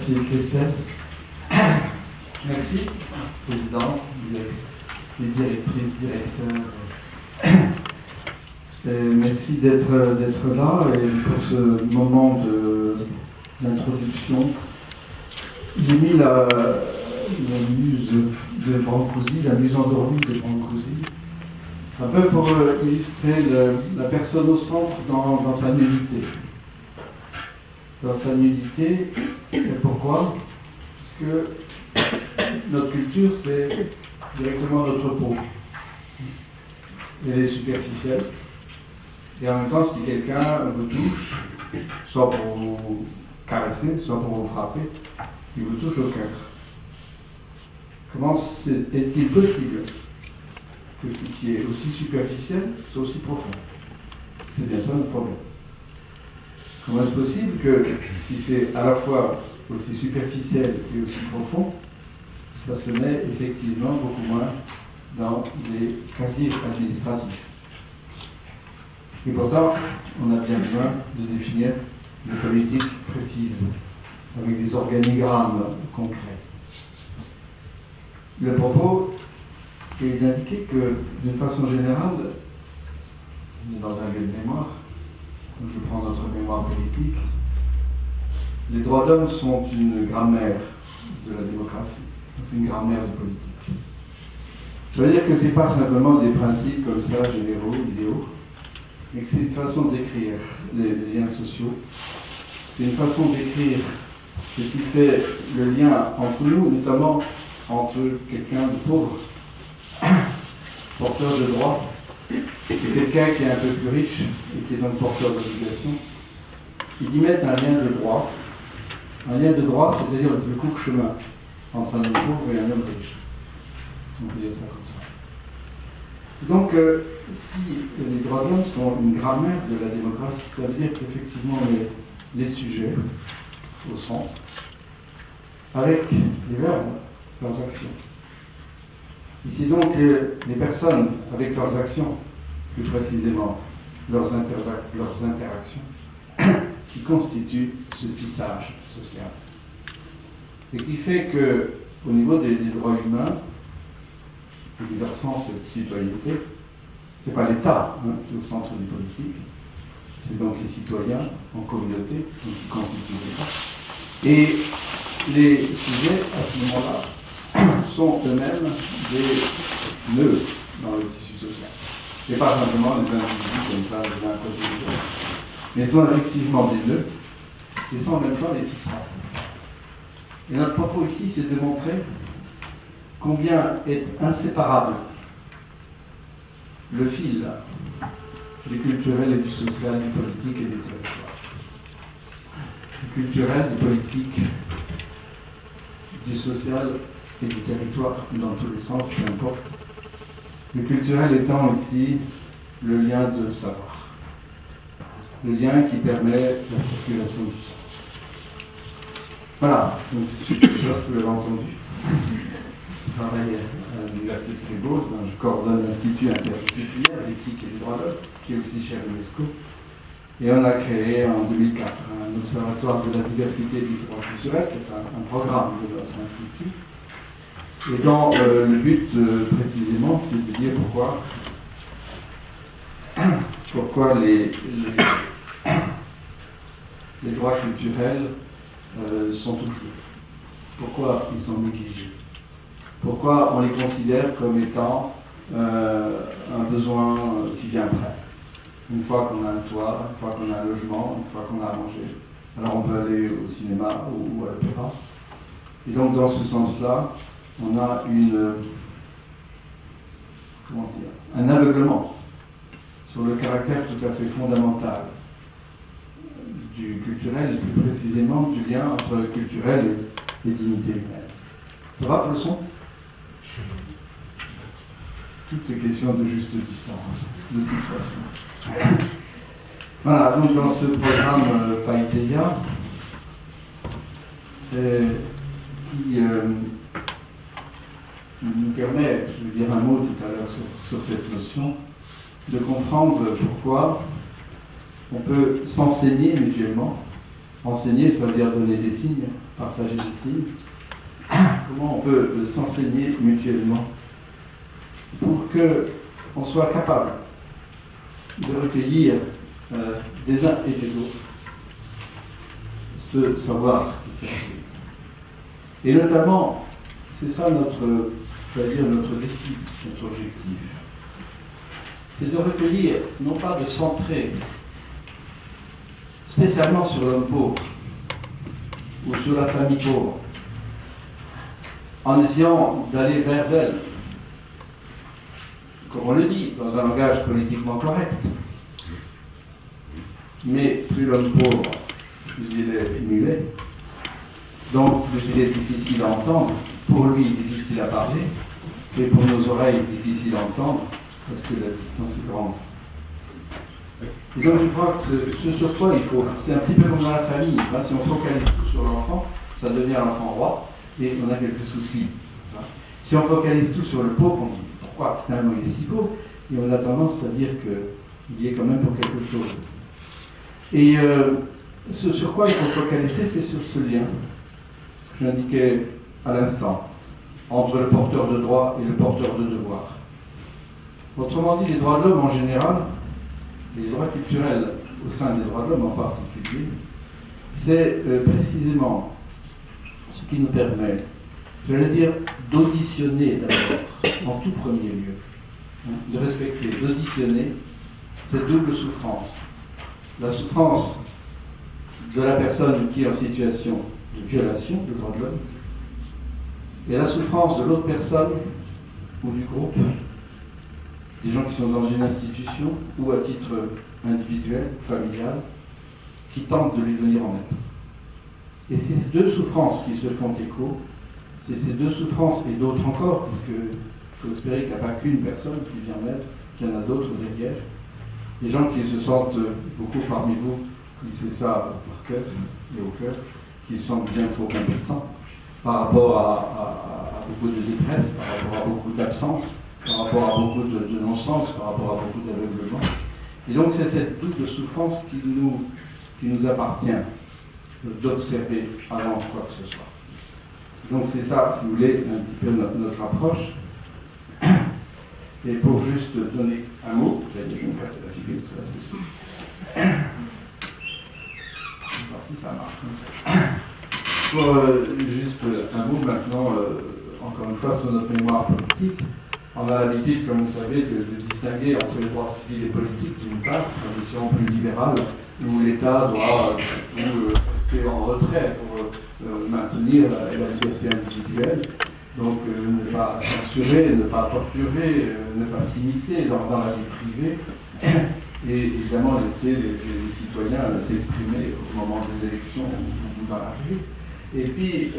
Merci Christelle. Merci, présidence, les directrices, directeurs. Merci d'être là et pour ce moment d'introduction. J'ai mis la muse de Brancusi, la muse endormie de Brancusi, un peu pour illustrer la personne au centre dans sa nudité. Dans sa nudité, et pourquoi? Parce que notre culture, c'est directement notre peau. Elle est superficielle. Et en même temps, si quelqu'un vous touche, soit pour vous caresser, soit pour vous frapper, il vous touche au cœur. Comment est-il possible que ce qui est aussi superficiel soit aussi profond? C'est bien ça notre problème. Comment est-ce possible que si c'est à la fois aussi superficiel et aussi profond, ça se met effectivement beaucoup moins dans les casiers administratifs? Et pourtant, on a bien besoin de définir des politiques précises, avec des organigrammes concrets. Le propos est d'indiquer que, d'une façon générale, on est dans un lieu de mémoire, donc je prends notre mémoire politique, les droits d'homme sont une grammaire de la démocratie, une grammaire de politique. Ça veut dire que ce n'est pas simplement des principes comme ça, généraux, idéaux, mais que c'est une façon d'écrire les liens sociaux. C'est une façon d'écrire ce qui fait le lien entre nous, notamment entre quelqu'un de pauvre, porteur de droits, et quelqu'un qui est un peu plus riche et qui est donc porteur d'obligations, et d'y mettre un lien de droit. Un lien de droit, c'est-à-dire le plus court chemin entre un homme pauvre et un homme riche, si on peut dire ça comme ça. Donc, si les droits de l'homme sont une grammaire de la démocratie, ça veut dire qu'effectivement les sujets au centre, avec les verbes, leurs actions. Ici donc les personnes avec leurs actions, plus précisément leurs interactions, qui constituent ce tissage social. Et qui fait que, au niveau des droits humains, exerçant cette citoyenneté, ce n'est pas l'État qui est au centre du politique, c'est donc les citoyens en communauté qui constituent l'État. Et les sujets, à ce moment-là, sont eux-mêmes des nœuds dans le tissu social. Et pas simplement des individus comme ça, les uns à côté des autres, mais sont effectivement des nœuds, et sont en même temps des tisserands. Et notre propos ici, c'est de montrer combien est inséparable le fil du culturel et du social, du politique et du territoire. Du culturel, du politique, du social et du territoire, dans tous les sens, peu importe. Le culturel étant ici le lien de savoir, le lien qui permet la circulation du sens. Voilà, donc j'espère que vous l'avez entendu. Je travaille à l'Université de Fribourg, je coordonne l'Institut interdisciplinaire d'éthique et des droits de l'homme, qui est aussi cher à l'UNESCO. Et on a créé en 2004 un observatoire de la diversité du droit culturel, qui est un programme de notre institut. Et dont le but précisément, c'est de dire pourquoi les droits culturels sont touchés. Pourquoi ils sont négligés. Pourquoi on les considère comme étant un besoin qui vient après. Une fois qu'on a un toit, une fois qu'on a un logement, une fois qu'on a à manger, alors on peut aller au cinéma ou à l'opéra. Et donc dans ce sens-là, on a un aveuglement sur le caractère tout à fait fondamental du culturel, et plus précisément du lien entre le culturel et dignité humaine. Ça va pour le son? Tout est question de juste distance, de toute façon. Voilà, donc dans ce programme Paideia, qui nous permet, je vais dire un mot tout à l'heure sur cette notion, de comprendre pourquoi on peut s'enseigner mutuellement. Enseigner, ça veut dire donner des signes, partager des signes, comment on peut s'enseigner mutuellement pour qu'on soit capable de recueillir des uns et des autres ce savoir qui s'est acquis. Et notamment, c'est ça notre défi, notre objectif. C'est de recueillir, non pas de centrer spécialement sur l'homme pauvre ou sur la famille pauvre, en essayant d'aller vers elle, comme on le dit, dans un langage politiquement correct. Mais plus l'homme pauvre, plus il est muet, donc plus il est difficile à entendre, pour lui difficile à parler, et pour nos oreilles difficile à entendre, parce que la distance est grande. Et donc je crois que ce sur quoi il faut, c'est un petit peu comme dans la famille, hein, si on focalise tout sur l'enfant, ça devient l'enfant roi, et on a quelques soucis. Hein. Si on focalise tout sur le pauvre, on dit pourquoi finalement il est si pauvre, et on a tendance à dire qu'il y est quand même pour quelque chose. Et ce sur quoi il faut focaliser, c'est sur ce lien que j'indiquais à l'instant, entre le porteur de droit et le porteur de devoir. Autrement dit, les droits de l'homme en général, et les droits culturels au sein des droits de l'homme en particulier, c'est précisément ce qui nous permet, j'allais dire, d'auditionner d'abord, en tout premier lieu, hein, de respecter, d'auditionner cette double souffrance. La souffrance de la personne qui est en situation de violation des droits de l'homme, et la souffrance de l'autre personne ou du groupe, des gens qui sont dans une institution ou à titre individuel, familial, qui tentent de lui venir en aide. Et ces deux souffrances qui se font écho, c'est ces deux souffrances et d'autres encore, parce qu'il faut espérer qu'il n'y a pas qu'une personne qui vient en aide, qu'il y en a d'autres derrière. Des gens qui se sentent, beaucoup parmi vous, qui fait ça par cœur et au cœur, qui se sentent bien trop impuissants par rapport à beaucoup de détresse, par rapport à beaucoup d'absence, par rapport à beaucoup de non-sens, par rapport à beaucoup d'aveuglement. Et donc c'est cette double souffrance qui nous appartient d'observer avant quoi que ce soit. Donc c'est ça, si vous voulez, un petit peu notre approche. Et pour juste donner un mot, vous allez je vais me casser la figure, ça c'est sûr. Je vais voir si ça marche comme ça. Pour juste un mot maintenant, encore une fois, sur notre mémoire politique. On a l'habitude, comme vous savez, de distinguer entre les droits civils et politiques, d'une part, tradition plus libérale, où l'État doit rester en retrait pour maintenir la liberté individuelle, donc ne pas censurer, ne pas torturer, ne pas s'immiscer dans la vie privée, et évidemment laisser les citoyens s'exprimer au moment des élections ou dans la rue. Et puis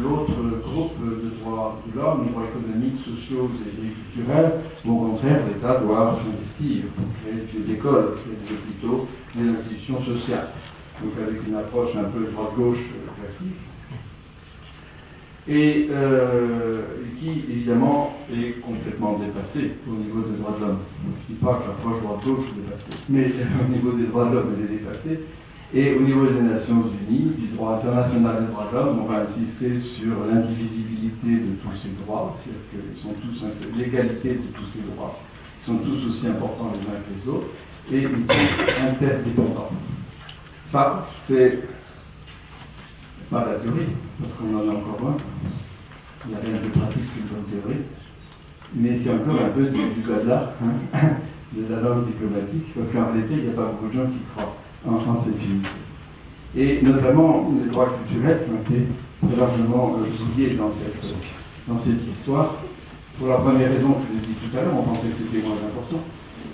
l'autre groupe de droits de l'homme, droits économiques, sociaux et culturels, où au contraire l'État doit s'investir pour créer des écoles, créer des hôpitaux, des institutions sociales. Donc avec une approche un peu droite-gauche classique. Et qui évidemment est complètement dépassée au niveau des droits de l'homme. Je ne dis pas que l'approche droite-gauche est dépassée, mais au niveau des droits de l'homme elle est dépassée. Et au niveau des Nations Unies, du droit international des droits de l'homme, on va insister sur l'indivisibilité de tous ces droits, c'est-à-dire qu'ils sont tous l'égalité de tous ces droits, ils sont tous aussi importants les uns que les autres, et ils sont interdépendants. Ça, c'est pas la théorie, parce qu'on en a encore moins. Il n'y a rien de pratique qu'une bonne théorie, mais c'est encore un peu du blabla, de la langue diplomatique, parce qu'en réalité, il n'y a pas beaucoup de gens qui croient en cette unité. Et notamment les droits culturels qui ont été très largement oubliés dans cette histoire. Pour la première raison que je vous ai dit tout à l'heure, on pensait que c'était moins important.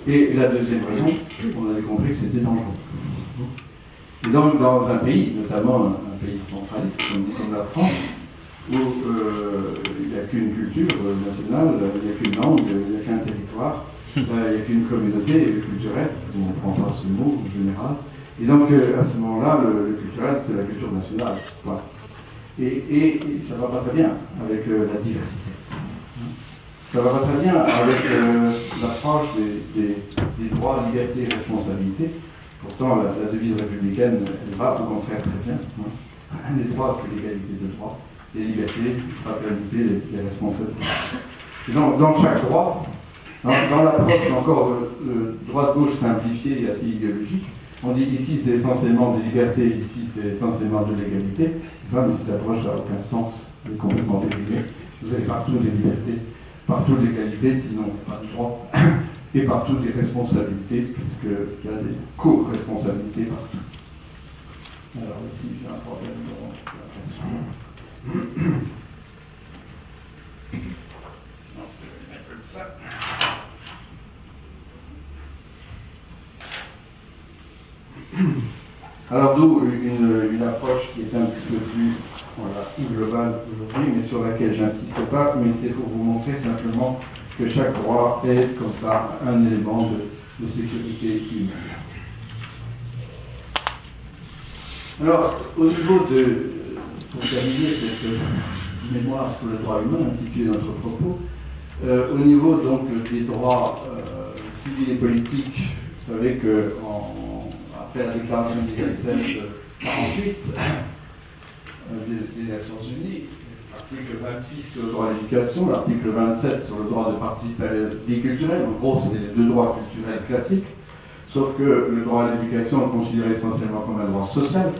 Et la deuxième raison, on avait compris que c'était dangereux. Et donc dans un pays, notamment un pays centraliste comme la France, où il n'y a qu'une culture nationale, il n'y a qu'une langue, il n'y a qu'un territoire, il n'y a qu'une communauté culturelle, on ne prend pas ce mot en général. Et donc, à ce moment-là, le culturel, c'est la culture nationale. Voilà. Et ça ne va pas très bien avec la diversité. Ça ne va pas très bien avec l'approche des droits, liberté et responsabilité. Pourtant, la devise républicaine, elle va au contraire très bien. Les droits, c'est l'égalité de droits, les libertés, la fraternité, les responsabilités. Et dans chaque droit, dans l'approche encore droite-gauche simplifiée et assez idéologique, on dit ici c'est essentiellement des libertés, ici c'est essentiellement de l'égalité. Mais cette approche n'a aucun sens, elle est complètement dérivée. Vous avez partout des libertés, partout de l'égalité, sinon pas de droit, et partout des responsabilités, puisqu'il y a des co-responsabilités partout. Alors ici, j'ai un problème de l'impression. Non, je vais mettre ça. Alors d'où une approche qui est un petit peu plus globale aujourd'hui, mais sur laquelle j'insiste pas, mais c'est pour vous montrer simplement que chaque droit est comme ça un élément de sécurité humaine. Alors, au niveau pour terminer cette mémoire sur le droit humain, instituer notre propos, au niveau donc des droits civils et politiques, vous savez que après la Déclaration universelle de 1948 des Nations Unies, l'article 26 sur le droit à l'éducation, l'article 27 sur le droit de participer à la vie culturelle, en gros c'est les deux droits culturels classiques, sauf que le droit à l'éducation est considéré essentiellement comme un droit social,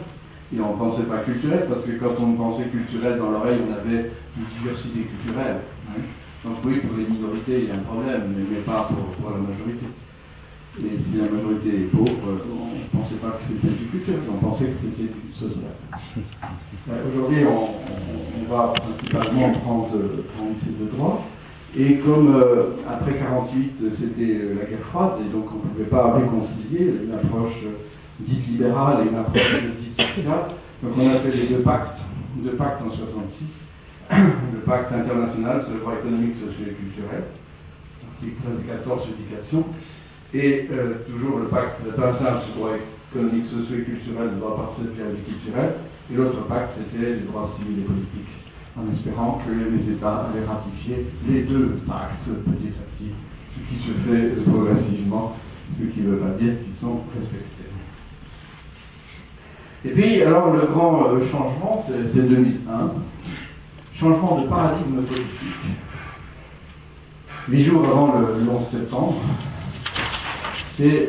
et on ne pensait pas culturel, parce que quand on pensait culturel dans l'oreille, on avait une diversité culturelle. Hein. Donc oui, pour les minorités, il y a un problème, mais pas pour la majorité. Et si la majorité est pauvre, on ne pensait pas que c'était du culturel, on pensait que c'était du social. Aujourd'hui, on va principalement prendre ces deux droits. Et comme après 1948, c'était la guerre froide, et donc on ne pouvait pas réconcilier une approche dite libérale et une approche dite sociale, donc on a fait les deux pactes en 1966. Le pacte international sur le droit économique, social et culturel, articles 13 et 14 sur l'éducation, et toujours le pacte international sur le droit économique, social et culturel, le droit participer à la vie culturelle, et l'autre pacte c'était les droits civils et politiques, en espérant que les États allaient ratifier les deux pactes petit à petit, ce qui se fait progressivement, ce qui ne veut pas dire qu'ils sont respectés. Et puis, alors, le grand changement, c'est 2001, changement de paradigme politique. 8 jours avant le 11 septembre, c'est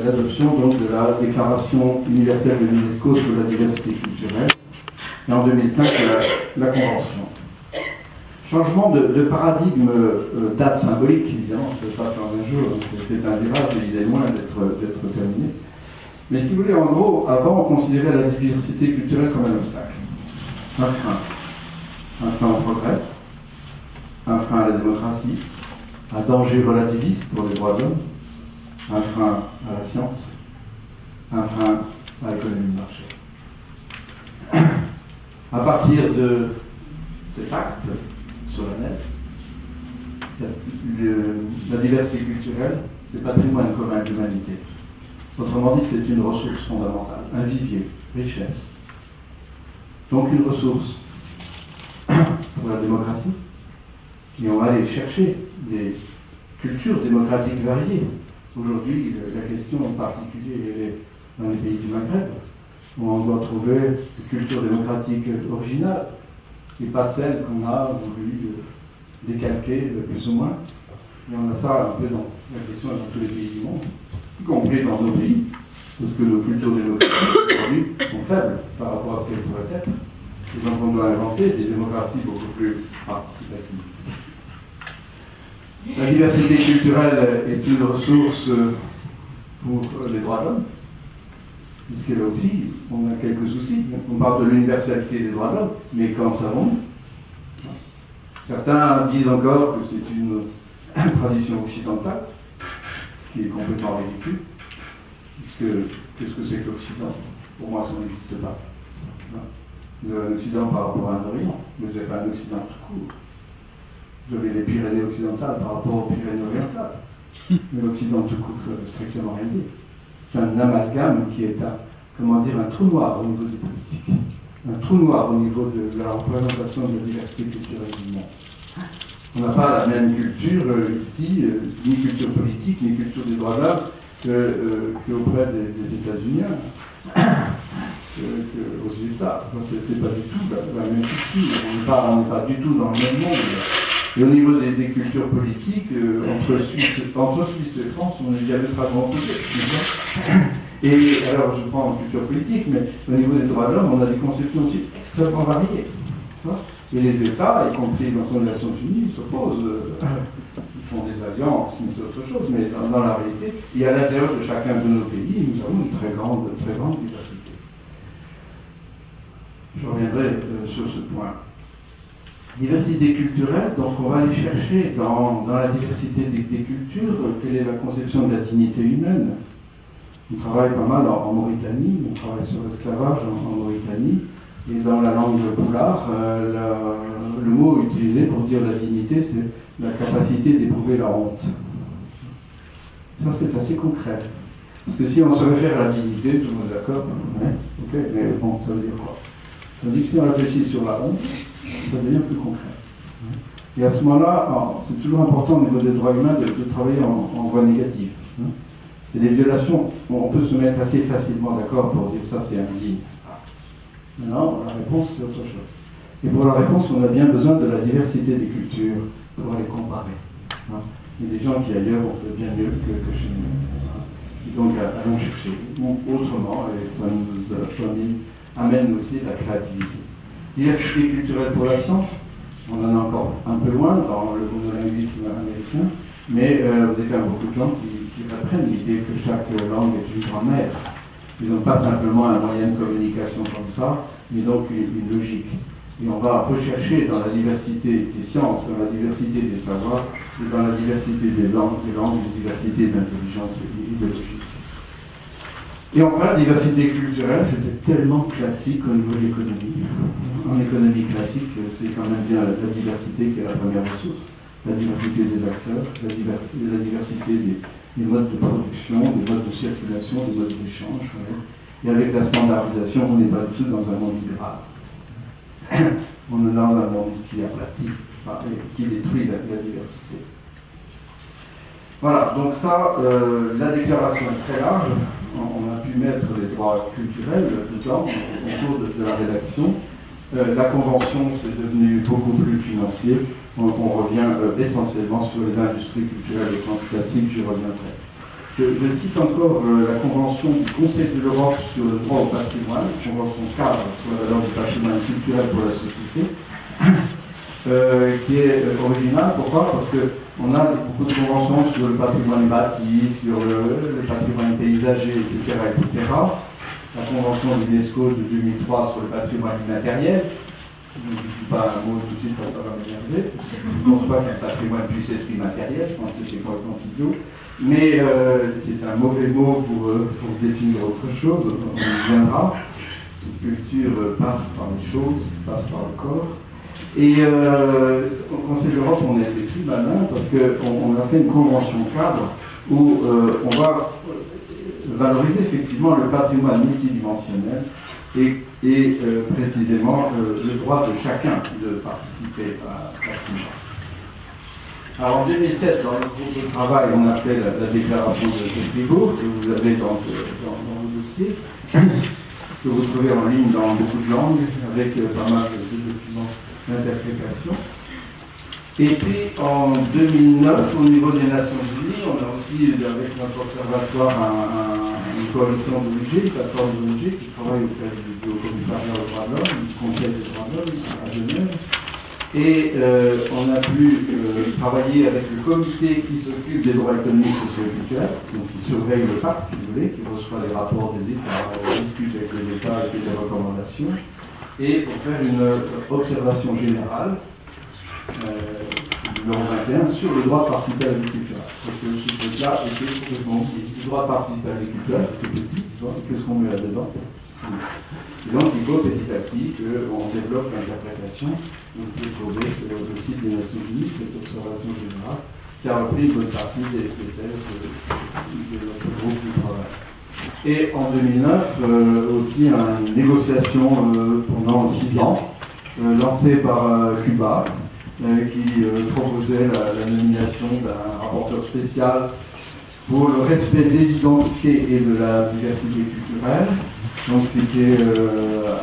l'adoption donc, de la Déclaration universelle de l'UNESCO sur la diversité culturelle, et en 2005, la Convention. Changement de paradigme, date symbolique, évidemment, ça ne peut pas faire d'un jour, c'est un virage, et il est loin d'être terminé. Mais si vous voulez, en gros, avant, on considérait la diversité culturelle comme un obstacle, un frein au progrès, un frein à la démocratie, un danger relativiste pour les droits de l'homme, un frein à la science, un frein à l'économie de marché. À partir de cet acte solennel, la diversité culturelle, c'est patrimoine commun de l'humanité. Autrement dit, c'est une ressource fondamentale, un vivier, richesse. Donc une ressource pour la démocratie. Et on va aller chercher des cultures démocratiques variées. Aujourd'hui, la question en particulier est dans les pays du Maghreb, où on doit trouver des cultures démocratiques originales, et pas celles qu'on a voulu décalquer plus ou moins. Et on a ça un peu dans la question dans tous les pays du monde, y compris dans nos pays, parce que nos cultures démocratiques aujourd'hui sont faibles par rapport à ce qu'elles pourraient être. Et donc on doit inventer des démocraties beaucoup plus participatives. La diversité culturelle est une ressource pour les droits de l'homme, puisque là aussi, on a quelques soucis. On parle de l'universalité des droits de l'homme, mais qu'en savons-nous ? Certains disent encore que c'est une tradition occidentale, ce qui est complètement ridicule, puisque qu'est-ce que c'est que l'Occident ? Pour moi, ça n'existe pas. Vous avez un Occident par rapport à un Orient, mais vous n'avez pas un Occident tout court. Vous avez les Pyrénées occidentales par rapport aux Pyrénées orientales. Mais l'Occident tout court, ça ne veut strictement rien dire. C'est un amalgame qui est un trou noir au niveau des politiques. Un trou noir au niveau de la représentation de la diversité culturelle du monde. On n'a pas la même culture ici, ni culture politique, ni culture des droits de l'homme, qu'auprès des États-Unis. qu'aux USA. Enfin, c'est pas du tout la même culture. On n'est pas du tout dans le même monde. Et au niveau des cultures politiques, entre Suisse et France, on est diamétralement opposés. Et alors, je prends en culture politique, mais au niveau des droits de l'homme, on a des conceptions aussi extrêmement variées. Et les États, y compris les Nations Unies, s'opposent. Ils font des alliances, mais c'est autre chose. Mais dans la réalité, et à l'intérieur de chacun de nos pays, nous avons une très grande diversité. Je reviendrai sur ce point. Diversité culturelle, donc on va aller chercher dans la diversité des cultures quelle est la conception de la dignité humaine. On travaille pas mal en Mauritanie, on travaille sur l'esclavage en Mauritanie, et dans la langue poulard, le mot utilisé pour dire la dignité, c'est la capacité d'éprouver la honte. Ça, c'est assez concret. Parce que si on se réfère à la dignité, tout le monde est d'accord, ouais, ok, mais bon, ça veut dire quoi? Ça veut dire que si on réfléchit sur la honte, ça devient plus concret. Et à ce moment-là, c'est toujours important au niveau des droits humains de travailler en voie négative. C'est des violations, on peut se mettre assez facilement d'accord pour dire ça c'est indigne. Maintenant, la réponse c'est autre chose. Et pour la réponse, on a bien besoin de la diversité des cultures pour les comparer. Il y a des gens qui ailleurs ont fait bien mieux que chez nous. Et donc allons chercher autrement, et ça nous amène aussi la créativité. Diversité culturelle pour la science, on en est encore un peu loin dans le monolinguisme américain, mais vous avez quand même beaucoup de gens qui reprennent l'idée que chaque langue est une grammaire. Et donc pas simplement un moyen de communication comme ça, mais donc une logique. Et on va rechercher dans la diversité des sciences, dans la diversité des savoirs, et dans la diversité des langues, une diversité d'intelligence et idéologique. Et enfin, la diversité culturelle, c'était tellement classique au niveau de l'économie. En économie classique, c'est quand même bien la diversité qui est la première ressource. La diversité des acteurs, la diversité des modes de production, des modes de circulation, des modes d'échange. Ouais. Et avec la standardisation, on n'est pas du tout dans un monde libéral. On est dans un monde qui aplatit, qui détruit la diversité. Voilà, donc ça, la déclaration est très large. On a pu mettre les droits culturels dedans au cours de la rédaction. La convention, c'est devenu beaucoup plus financier. On revient essentiellement sur les industries culturelles au sens classique, j'y reviendrai. Je cite encore la convention du Conseil de l'Europe sur le droit au patrimoine, convention cadre sur la valeur du patrimoine culturel pour la société, qui est originale. Pourquoi? Parce qu'on a beaucoup de conventions sur le patrimoine bâti, sur le patrimoine paysager, etc., etc. La convention de l'UNESCO de 2003 sur le patrimoine immatériel. Je ne dis pas un mot tout de suite parce que ça va m'énerver. Je ne pense pas qu'un patrimoine puisse être immatériel, je pense que c'est complètement idiot. Mais c'est un mauvais mot pour définir autre chose, on y viendra. Toute culture passe par les choses, passe par le corps. Et au Conseil de l'Europe, on a été plus malin parce qu'on a fait une convention cadre où on va valoriser effectivement le patrimoine multidimensionnel et précisément le droit de chacun de participer à la convention. Alors en 2007, dans le groupe de travail, on a fait la déclaration de Fribourg, que vous avez dans vos dossiers, que vous trouvez en ligne dans beaucoup de langues, avec pas mal de documents d'interprétation. Et puis en 2009, au niveau des Nations Unies, on a aussi, avec notre observatoire, une coalition d'ONG, une plateforme d'ONG qui travaille auprès du Haut-Commissariat aux droits de l'homme, du Conseil des droits de l'homme à Genève. Et on a pu travailler avec le comité qui s'occupe des droits économiques, sociaux et culturels, donc qui surveille le pacte, si vous voulez, qui reçoit les rapports des États, discute avec les États et fait des recommandations, et pour faire une observation générale, numéro 21, sur le droit de participer à l'agriculture. Parce que ce truc-là était complètement oublié. Le droit de participer à l'agriculture, c'était petit, qu'est-ce qu'on met là-dedans? Et donc il faut petit à petit qu'on développe l'interprétation. On peut trouver sur le site des Nations Unies cette observation générale qui a repris une bonne partie des thèses de notre groupe de travail. Et en 2009, aussi une négociation pendant 6 ans, lancée par Cuba, qui proposait la nomination d'un rapporteur spécial pour le respect des identités et de la diversité culturelle. Donc c'était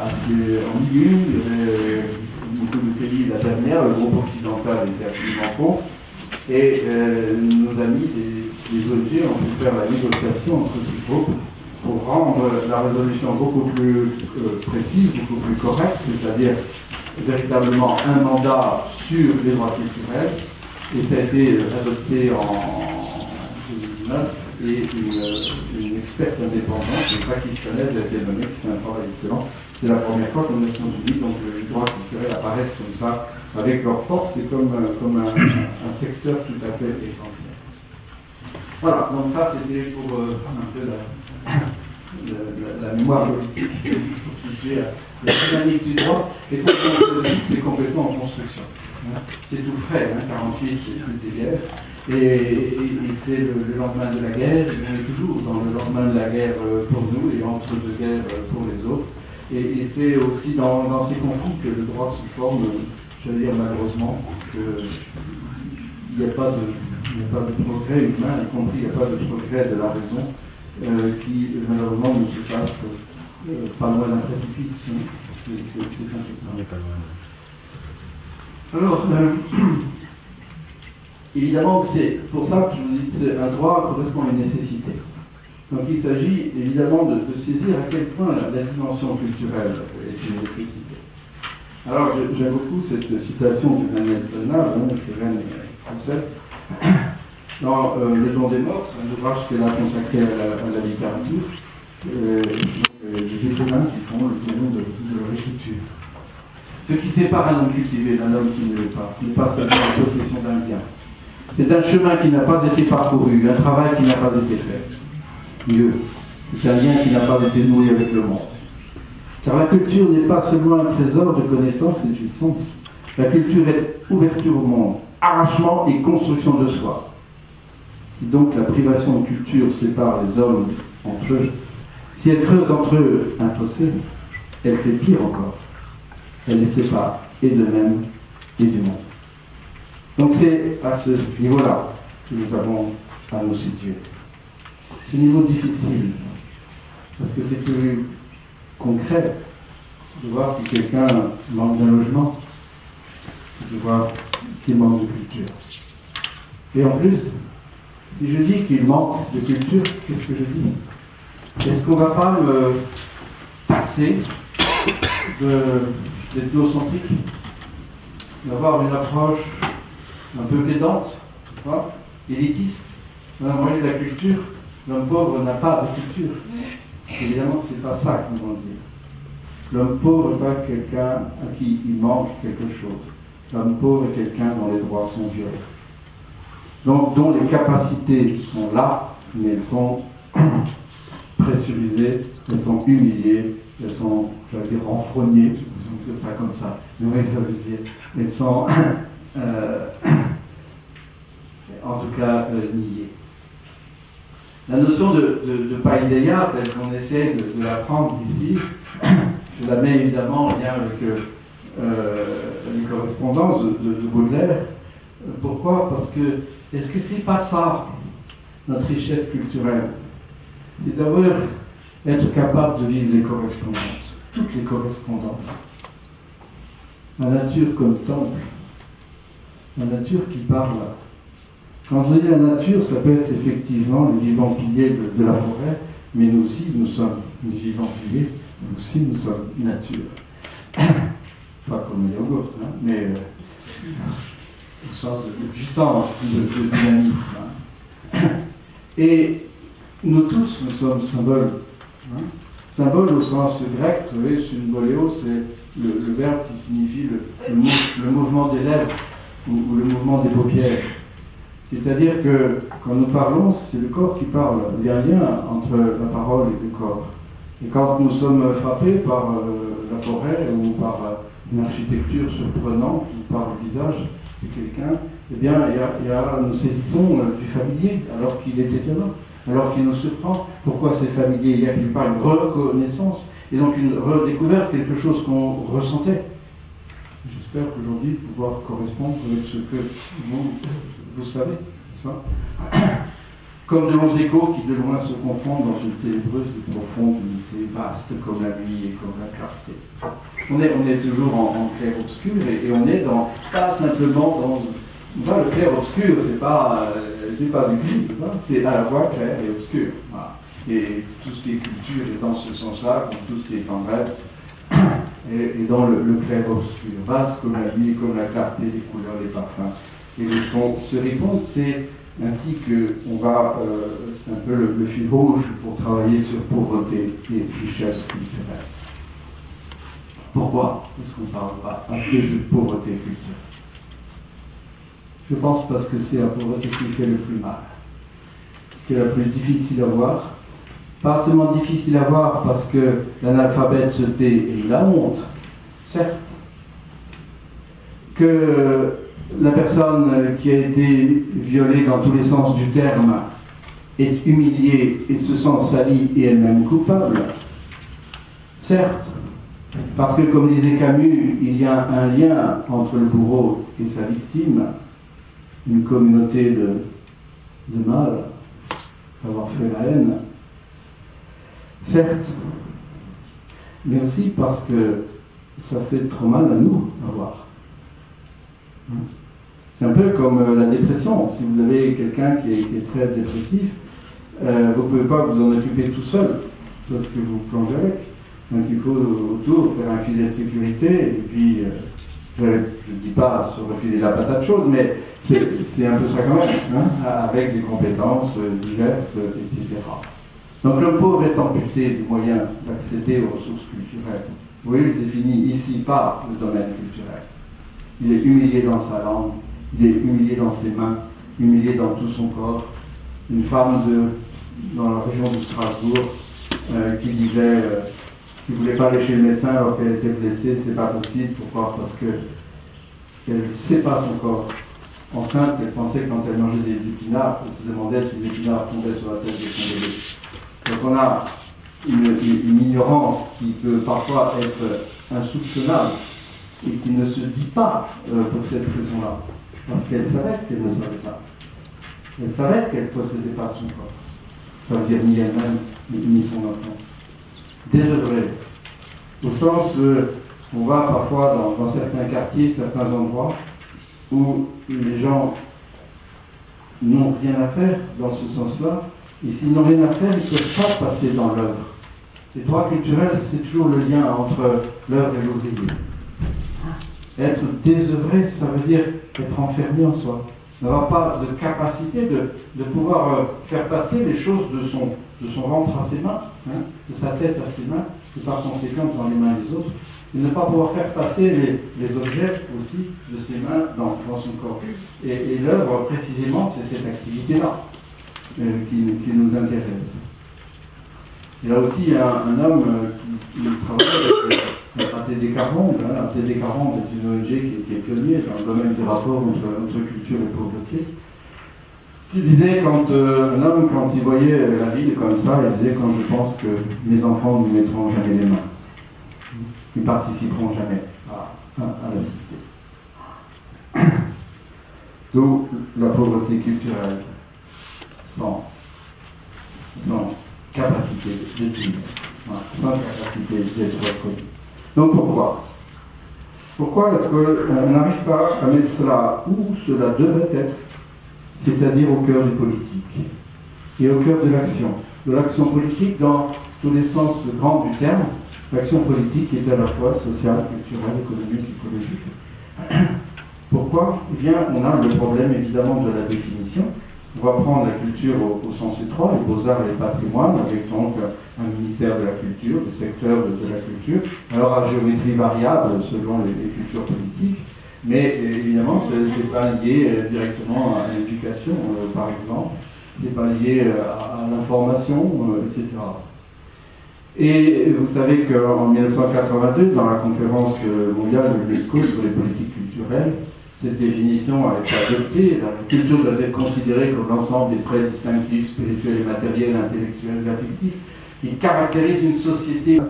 assez ambigu, il y avait beaucoup de pays la dernière, le groupe occidental était absolument contre, et nos amis des ONG ont pu faire la négociation entre ces groupes pour rendre la résolution beaucoup plus précise, beaucoup plus correcte, c'est-à-dire véritablement un mandat sur les droits culturels, et ça a été adopté en 2009, et une experte indépendante, une pakistanaise, a été nommée, qui fait un travail excellent. C'est la première fois que les Nations Unies, donc les droits culturels apparaissent comme ça, avec leur force et comme un secteur tout à fait essentiel. Voilà, donc ça c'était pour un peu la mémoire politique, pour situer la dynamique du droit, et pour montrer aussi que c'est complètement en construction. C'est tout frais, 48 c'était hier, et c'est le lendemain de la guerre, et on est toujours dans le lendemain de la guerre pour nous et entre deux guerres pour les autres, et c'est aussi dans ces conflits que le droit se forme, je veux dire malheureusement, parce qu'il n'y a pas de progrès humain, y compris il n'y a pas de progrès de la raison, qui malheureusement nous se fasse pas loin d'un précipice. C'est un peu ça. On n'est pas loin. Alors, évidemment, c'est pour ça que je vous dis qu'un droit correspond à une nécessité. Donc il s'agit évidemment de saisir à quel point la dimension culturelle est une nécessité. Alors j'aime beaucoup cette citation de Daniel Senna, écrivaine française, dans Le Don des Morts, un ouvrage qu'elle a consacré à la littérature, des écrivains qui font le piano de leur écriture. Ce qui sépare un homme cultivé d'un homme qui ne l'est pas, ce n'est pas seulement la possession d'un bien. C'est un chemin qui n'a pas été parcouru, un travail qui n'a pas été fait. Mieux, c'est un lien qui n'a pas été noué avec le monde. Car la culture n'est pas seulement un trésor de connaissances et de sens. La culture est ouverture au monde, arrachement et construction de soi. Si donc la privation de culture sépare les hommes entre eux, si elle creuse entre eux un fossé, elle fait pire encore. Elle les sépare et d'eux-mêmes et du monde. Donc c'est à ce niveau-là que nous avons à nous situer. C'est un niveau difficile, parce que c'est plus concret de voir que quelqu'un manque d'un logement, de voir qu'il manque de culture. Et en plus, si je dis qu'il manque de culture, qu'est-ce que je dis? Est-ce qu'on ne va pas me taxer d'ethnocentrique, d'avoir une approche un peu pédante, élitiste? Moi j'ai la culture, l'homme pauvre n'a pas de culture. Évidemment, c'est pas ça qu'on va dire. L'homme pauvre n'est pas quelqu'un à qui il manque quelque chose. L'homme pauvre est quelqu'un dont les droits sont violés. Donc, dont les capacités sont là, mais elles sont pressurisées, elles sont humiliées, elles sont, j'allais dire, renfrognées, c'est ça comme ça, mais oui, ça veut dire, elles sont, en tout cas, niées. La notion de paideia, telle qu'on essaie de l'apprendre ici, je la mets évidemment en lien avec les correspondances de Baudelaire. Pourquoi? Parce que, est-ce que c'est pas ça, notre richesse culturelle? C'est d'avoir, être capable de vivre les correspondances, toutes les correspondances. La nature comme temple, la nature qui parle. Quand on dit la nature, ça peut être effectivement les vivants piliers de la forêt, mais nous aussi, nous sommes des vivants piliers, nous aussi, nous sommes nature. Pas comme les yogourts, mais au sens de puissance, de dynamisme. Et nous tous, nous sommes symboles. Symbole au sens grec, vous savez, symboléo, c'est le verbe qui signifie le mouvement des lèvres ou le mouvement des paupières. C'est-à-dire que quand nous parlons, c'est le corps qui parle. Il y a un lien entre la parole et le corps. Et quand nous sommes frappés par la forêt ou par une architecture surprenante ou par le visage de quelqu'un, eh bien, nous saisissons du familier alors qu'il est étonnant, alors qu'il nous surprend. Pourquoi c'est familier? Il y a quelque part une reconnaissance et donc une redécouverte, quelque chose qu'on ressentait. J'espère qu'aujourd'hui pouvoir correspondre avec ce que vous savez, n'est-ce pas? comme de longs échos qui de loin se confondent dans une ténébreuse et profonde unité, vaste comme la nuit et comme la clarté. On est toujours en clair-obscur et on est pas simplement dans... le clair-obscur, c'est pas du gris, c'est à la fois clair et obscur. Voilà. Et tout ce qui est culture est dans ce sens-là, comme tout ce qui est tendresse, et dans le clair-obscur. Vaste comme la nuit, comme la clarté, les couleurs, les parfums et les sons se répondent. C'est ainsi qu'on va, c'est un peu le fil rouge pour travailler sur pauvreté et richesse culturelle. Pourquoi est-ce qu'on ne parle pas assez de pauvreté culturelle? Je pense parce que c'est la pauvreté qui fait le plus mal, qui est la plus difficile à voir. Pas seulement difficile à voir parce que l'analphabète se tait et la honte, certes, que la personne qui a été violée dans tous les sens du terme est humiliée et se sent salie et elle-même coupable, certes, parce que comme disait Camus, il y a un lien entre le bourreau et sa victime, une communauté de mal, d'avoir fait la haine, certes, mais aussi parce que ça fait trop mal à nous à voir. C'est un peu comme la dépression. Si vous avez quelqu'un qui est très dépressif, vous ne pouvez pas vous en occuper tout seul, parce que vous plongez avec. Donc il faut autour faire un filet de sécurité, et puis, je ne dis pas se refiler la patate chaude, mais c'est un peu ça quand même, avec des compétences diverses, etc. Donc le pauvre est amputé du moyen d'accéder aux ressources culturelles. Vous voyez, je définis ici pas le domaine culturel. Il est humilié dans sa langue, il est humilié dans ses mains, humilié dans tout son corps. Une femme dans la région de Strasbourg qui disait qu'il ne voulait pas aller chez le médecin alors qu'elle était blessée, ce n'est pas possible. Pourquoi? Parce qu'elle ne sait pas son corps. Enceinte, elle pensait quand elle mangeait des épinards, elle se demandait si les épinards tombaient sur la tête de son bébé. Donc on a une ignorance qui peut parfois être insoupçonnable et qui ne se dit pas pour cette raison-là. Parce qu'elle savait qu'elle ne savait pas. Elle savait qu'elle ne possédait pas son corps. Ça veut dire ni elle-même, ni son enfant. Désœuvrée. Au sens, on va parfois dans certains quartiers, certains endroits, où les gens n'ont rien à faire dans ce sens-là, et s'ils n'ont rien à faire, ils ne peuvent pas passer dans l'œuvre. Les droits culturels, c'est toujours le lien entre l'œuvre et l'ouvrier. Être désœuvré, ça veut dire être enfermé en soi. N'avoir pas de capacité de pouvoir faire passer les choses de son ventre à ses mains, de sa tête à ses mains, et par conséquent dans les mains des autres, et ne pas pouvoir faire passer les objets aussi de ses mains dans son corps. Et l'œuvre, précisément, c'est cette activité-là qui nous intéresse. Il y a aussi un homme qui travaille avec ATD Caronde. ATD Caronde est une ONG qui est pionnière dans le domaine des rapports entre culture et pauvreté. Qui disait quand il voyait la ville comme ça, il disait quand je pense que mes enfants ne mettront jamais les mains. Ils ne participeront jamais à la cité. D'où la pauvreté culturelle, sans capacité d'être libre, sans capacité d'être reconnu. Donc pourquoi? Pourquoi est-ce qu'on n'arrive pas à mettre cela où cela devrait être, c'est-à-dire au cœur du politique et au cœur de l'action politique dans tous les sens grands du terme. L'action politique est à la fois sociale, culturelle, économique, écologique. Pourquoi? Eh bien, on a le problème évidemment de la définition. On va prendre la culture au sens étroit, les beaux-arts et les patrimoines, avec donc un ministère de la culture, le secteur de la culture, alors à géométrie variable selon les cultures politiques, mais évidemment, ce n'est pas lié directement à l'éducation, par exemple, ce n'est pas lié à l'information, etc. Et vous savez qu'en 1982, dans la conférence mondiale de l'UNESCO sur les politiques culturelles, cette définition a été adoptée. La culture doit être considérée comme l'ensemble des traits distinctifs, spirituels et matériels, intellectuels et affectifs, qui caractérisent une société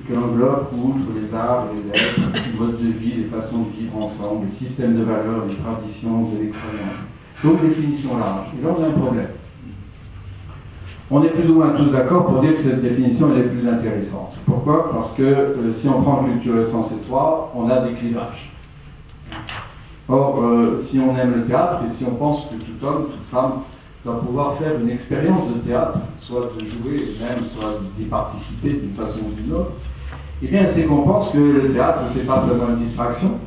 qui englobe, outre les arts, les lettres, les modes de vie, les façons de vivre ensemble, les systèmes de valeurs, les traditions et les croyances. Donc définition large. Et là on a un problème. On est plus ou moins tous d'accord pour dire que cette définition elle est plus intéressante. Pourquoi? Parce que si on prend culture et sens étroit, on a des clivages. Or, si on aime le théâtre et si on pense que tout homme, toute femme doit pouvoir faire une expérience de théâtre, soit de jouer même, soit d'y participer d'une façon ou d'une autre, eh bien c'est qu'on pense que le théâtre, c'est pas seulement une distraction,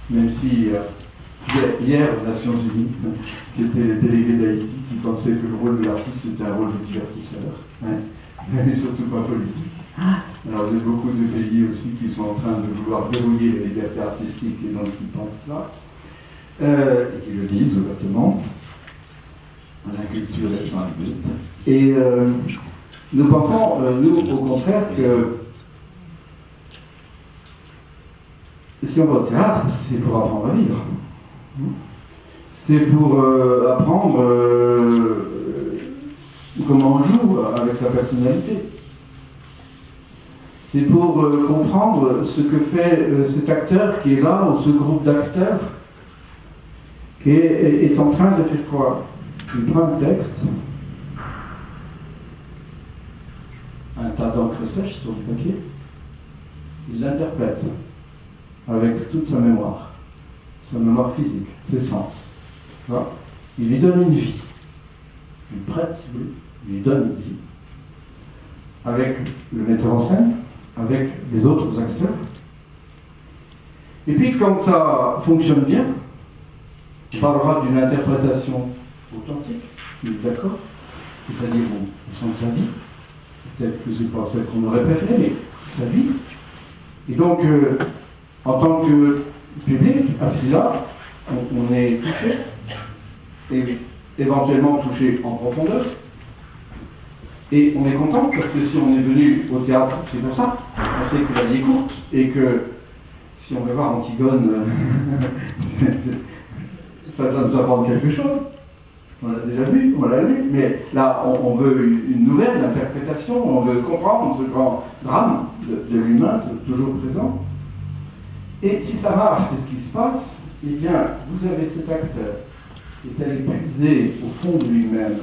même si hier aux Nations Unies, c'était les délégués d'Haïti qui pensaient que le rôle de l'artiste était un rôle de divertisseur, mais surtout pas politique. Alors il y a beaucoup de pays aussi qui sont en train de vouloir verrouiller les libertés artistiques et donc qui pensent cela, et qui le disent ouvertement. La culture est sans limite. Et nous pensons, nous, au contraire, que si on va au théâtre, c'est pour apprendre à vivre. C'est pour apprendre comment on joue avec sa personnalité. C'est pour comprendre ce que fait cet acteur qui est là, ou ce groupe d'acteurs, qui est en train de faire quoi? Il prend un texte, un tas d'encre sèche sur le papier, il l'interprète avec toute sa mémoire physique, ses sens. Voilà. Il lui donne une vie. Il prête, il lui donne une vie. Avec le metteur en scène, avec les autres acteurs. Et puis, quand ça fonctionne bien, on parlera d'une interprétation authentique, si vous êtes d'accord, c'est-à-dire on sent que ça vit, peut-être que c'est pas celle qu'on aurait préférée, mais ça vit. Et donc, en tant que public, assis là, on est touché, et éventuellement touché en profondeur, et on est content, parce que si on est venu au théâtre, c'est pour ça, on sait que la vie est courte, et que si on veut voir Antigone, ça doit nous apprendre quelque chose. On l'a déjà vu, on l'a lu, mais là, on veut une nouvelle interprétation, on veut comprendre ce grand drame de l'humain, toujours présent. Et si ça marche, qu'est-ce qui se passe? Eh bien, vous avez cet acteur qui est allé puiser au fond de lui-même,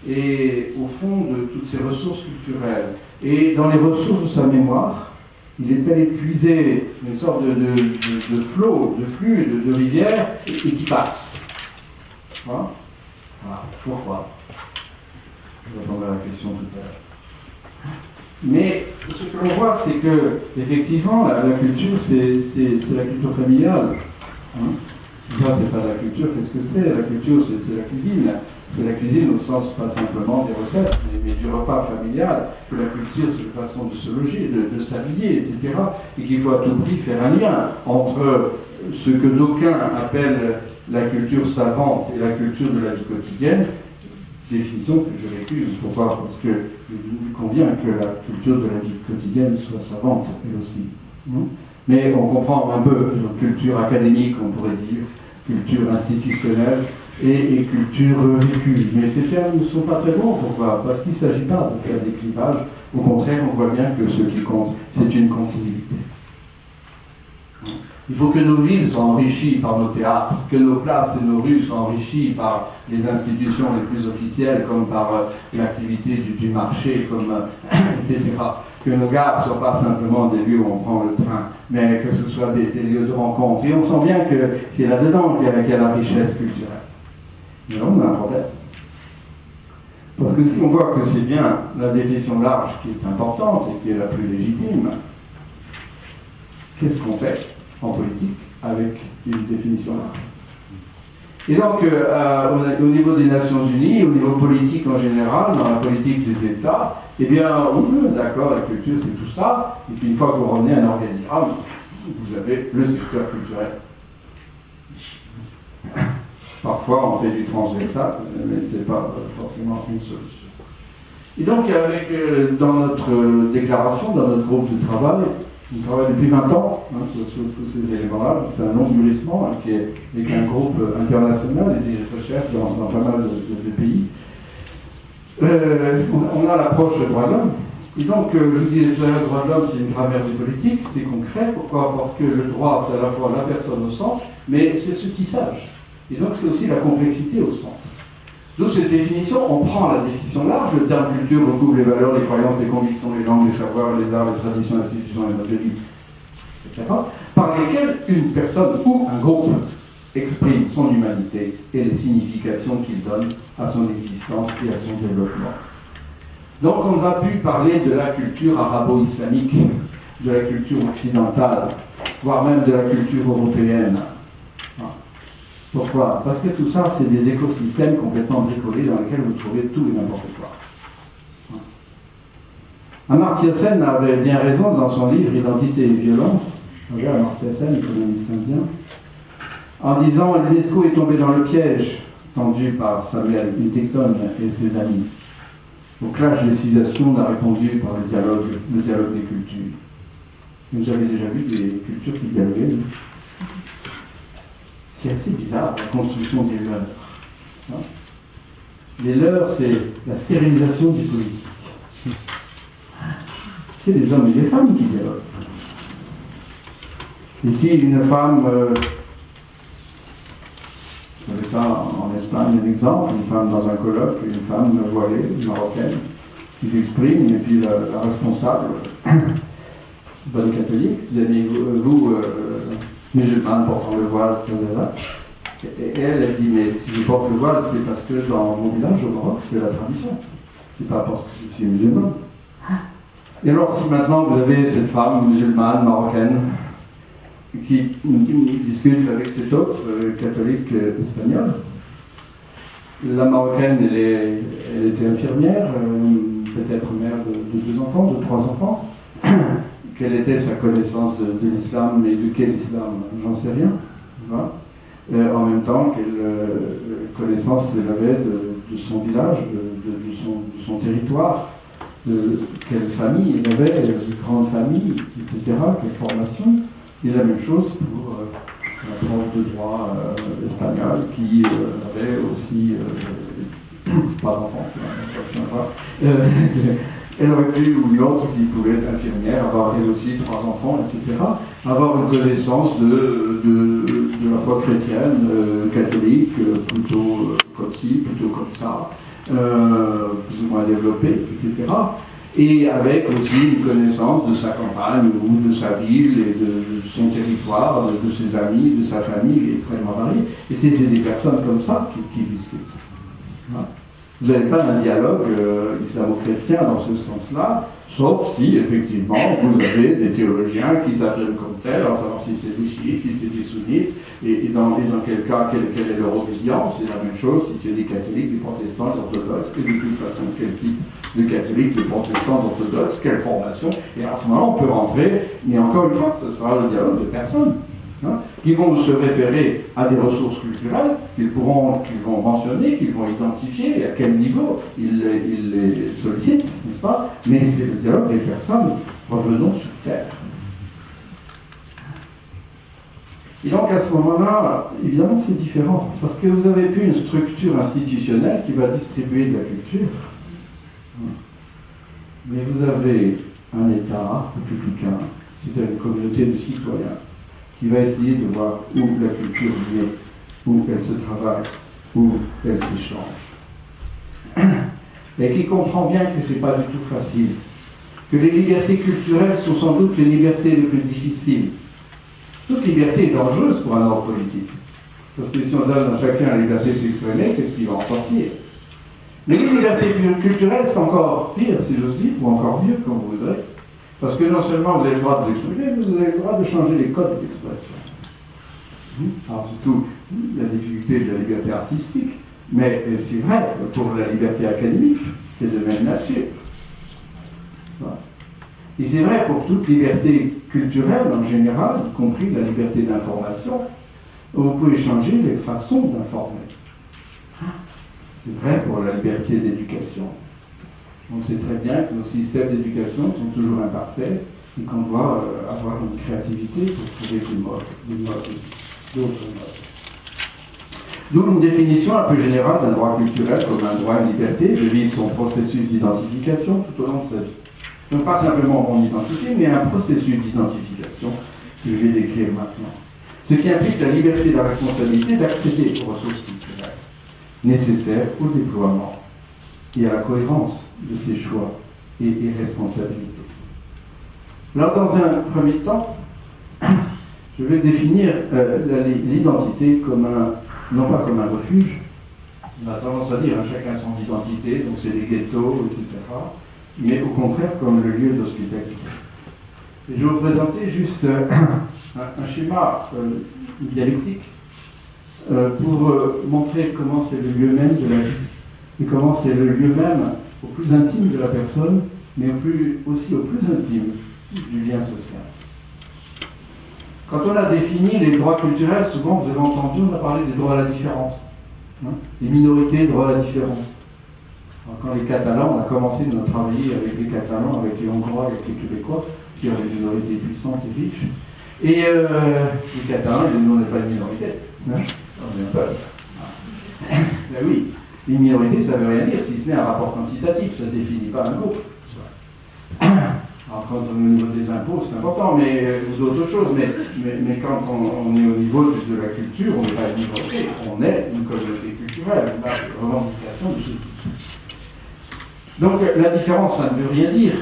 et au fond de toutes ses ressources culturelles, et dans les ressources de sa mémoire, il est allé puiser une sorte de flot, de flux, de rivière, et qui passe. Voilà. Ah, pourquoi? Je répondrai à la question tout à l'heure. Mais ce que l'on voit, c'est que, effectivement, la culture, c'est la culture familiale. Si ça, c'est pas la culture, qu'est-ce que c'est? La culture, c'est la cuisine. C'est la cuisine au sens, pas simplement des recettes, mais du repas familial. Que la culture, c'est une façon de se loger, de s'habiller, etc. Et qu'il faut à tout prix faire un lien entre ce que d'aucuns appellent la culture savante et la culture de la vie quotidienne, définition que je récuse. Pourquoi? Parce qu'il nous convient que la culture de la vie quotidienne soit savante, elle aussi. Mais on comprend un peu la culture académique, on pourrait dire, culture institutionnelle et culture vécue. Mais ces termes ne sont pas très bons. Pourquoi? Parce qu'il ne s'agit pas de faire des clivages. Au contraire, on voit bien que ce qui compte, c'est une continuité. Il faut que nos villes soient enrichies par nos théâtres, que nos places et nos rues soient enrichies par les institutions les plus officielles, comme par l'activité du marché, comme, etc. Que nos gares ne soient pas simplement des lieux où on prend le train, mais que ce soit des lieux de rencontre. Et on sent bien que c'est là-dedans qu'il y a la richesse culturelle. Mais là, on a un problème. Parce que si on voit que c'est bien la définition large qui est importante et qui est la plus légitime, qu'est-ce qu'on fait en politique avec une définition large? Et donc, au niveau des Nations Unies, au niveau politique en général, dans la politique des États, eh bien, oui, d'accord, la culture c'est tout ça, et puis une fois que vous revenez à un organigramme, vous avez le secteur culturel. Parfois, on fait du transversal, mais ce n'est pas forcément une solution. Et donc, dans notre déclaration, dans notre groupe de travail, on travaille depuis 20 ans sur tous ces éléments-là. C'est un long mûrissement qui est avec un groupe international et des recherches dans pas mal de pays. On a l'approche de droit de l'homme. Et donc, je vous disais tout à l'heure, le droit de l'homme, c'est une grammaire du politique, c'est concret. Pourquoi? Parce que le droit, c'est à la fois la personne au centre, mais c'est ce tissage. Et donc, c'est aussi la complexité au centre. D'où cette définition, on prend la définition large, le terme culture recouvre les valeurs, les croyances, les convictions, les langues, les savoirs, les arts, les traditions, les institutions, les modes de vie, etc., par lesquels une personne ou un groupe exprime son humanité et les significations qu'il donne à son existence et à son développement. Donc on ne va plus parler de la culture arabo-islamique, de la culture occidentale, voire même de la culture européenne. Pourquoi ? Parce que tout ça, c'est des écosystèmes complètement bricolés dans lesquels vous trouvez tout et n'importe quoi. Amartya Sen avait bien raison dans son livre Identité et violence, Amartya Sen, économiste indien, en disant « l'UNESCO est tombé dans le piège tendu par Samuel Huntington et ses amis. Au clash des civilisations, on a répondu par le dialogue des cultures. » Vous avez déjà vu des cultures qui dialoguaient, non ? C'est assez bizarre, la construction des leurs. Les leurs, c'est la stérilisation du politique. C'est les hommes et les femmes qui dialoguent. Ici, une femme, vous avez ça en Espagne, un exemple, une femme dans un colloque, une femme voilée, une marocaine, qui s'exprime, et puis la responsable, bonne catholique, vous, musulmane portant le voile, et elle dit, mais si je porte le voile, c'est parce que dans mon village au Maroc, c'est la tradition. C'est pas parce que je suis musulmane. Et alors, si maintenant vous avez cette femme musulmane, marocaine, qui discute avec cet autre catholique espagnol, la marocaine, elle était infirmière, peut-être mère de 2 enfants, de 3 enfants. Quelle était sa connaissance de l'islam et de quel islam ? J'en sais rien. Voilà. En même temps, quelle connaissance elle avait de son village, de son territoire, de quelle famille il avait, de grande famille, etc., quelle formation. Et la même chose pour la prof de droit espagnol qui avait aussi pas d'enfant, c'est la elle aurait pu, ou une autre qui pouvait être infirmière, avoir elle aussi 3 enfants, etc., avoir une connaissance de la foi chrétienne, catholique, plutôt comme ci, plutôt comme ça, plus ou moins développée, etc., et avec aussi une connaissance de sa campagne ou de sa ville et de son territoire, de ses amis, de sa famille extrêmement variée. Et c'est des personnes comme ça qui discutent. Voilà. Vous n'avez pas un dialogue islamo-chrétien dans ce sens-là, sauf si, effectivement, vous avez des théologiens qui s'affirment comme tels, à savoir si c'est des chiites, si c'est des sunnites, et dans quel cas, quelle est leur obédience. C'est la même chose si c'est des catholiques, des protestants, des orthodoxes, et de toute façon, quel type de catholiques, de protestants, d'orthodoxes, quelle formation. Et à ce moment-là, on peut rentrer, mais encore une fois, ce sera le dialogue de personnes. Qui vont se référer à des ressources culturelles qu'ils vont mentionner, qu'ils vont identifier, et à quel niveau ils les sollicitent, n'est-ce pas ? Mais c'est le dialogue des personnes, revenons sur Terre. Et donc à ce moment-là, évidemment c'est différent, parce que vous n'avez plus une structure institutionnelle qui va distribuer de la culture, mais vous avez un État républicain, c'est-à-dire une communauté de citoyens, qui va essayer de voir où la culture vient, où elle se travaille, où elle s'échange. Et qui comprend bien que ce n'est pas du tout facile, que les libertés culturelles sont sans doute les libertés les plus difficiles. Toute liberté est dangereuse pour un ordre politique, parce que si on donne à chacun la liberté de s'exprimer, qu'est-ce qu'il va en sortir ? Mais les libertés culturelles, c'est encore pire, si j'ose dire, ou encore mieux, comme vous voudrez. Parce que non seulement vous avez le droit de vous exprimer, mais vous avez le droit de changer les codes d'expression. Alors surtout la difficulté de la liberté artistique, mais c'est vrai pour la liberté académique, c'est de même nature. Voilà. Et c'est vrai pour toute liberté culturelle en général, y compris la liberté d'information, où vous pouvez changer les façons d'informer. C'est vrai pour la liberté d'éducation. On sait très bien que nos systèmes d'éducation sont toujours imparfaits et qu'on doit avoir une créativité pour trouver d'autres modes. D'où une définition un peu générale d'un droit culturel comme un droit à la liberté de vivre son processus d'identification tout au long de sa vie. Donc pas simplement mon identité, mais un processus d'identification que je vais décrire maintenant. Ce qui implique la liberté et la responsabilité d'accéder aux ressources culturelles. nécessaires au déploiement et à la cohérence de ses choix et responsabilités. Alors, dans un premier temps, je vais définir l'identité comme non pas comme un refuge. On a tendance à dire chacun son identité, donc c'est les ghettos, etc. Mais au contraire comme le lieu d'hospitalité. Et je vais vous présenter juste un schéma dialectique pour montrer comment c'est le lieu même de la vie et comment c'est le lieu même au plus intime de la personne, mais aussi au plus intime du lien social. Quand on a défini les droits culturels, souvent vous avez entendu, on a parlé des droits à la différence. Les minorités, droits à la différence. Alors, quand les Catalans, on a commencé à travailler avec les Catalans, avec les Hongrois, avec les Québécois, qui ont des minorités puissantes et riches. Et les Catalans, ils disent, nous, on n'est pas une minorité. On est un peuple. Ben oui, une minorité, ça ne veut rien dire, si ce n'est un rapport quantitatif, ça ne définit pas un groupe. Alors, quand on est au niveau des impôts, c'est important, ou d'autres choses, mais quand on est au niveau de la culture, on n'est pas une minorité, on est une communauté culturelle, une revendication de ce type. Donc, la différence, ça ne veut rien dire.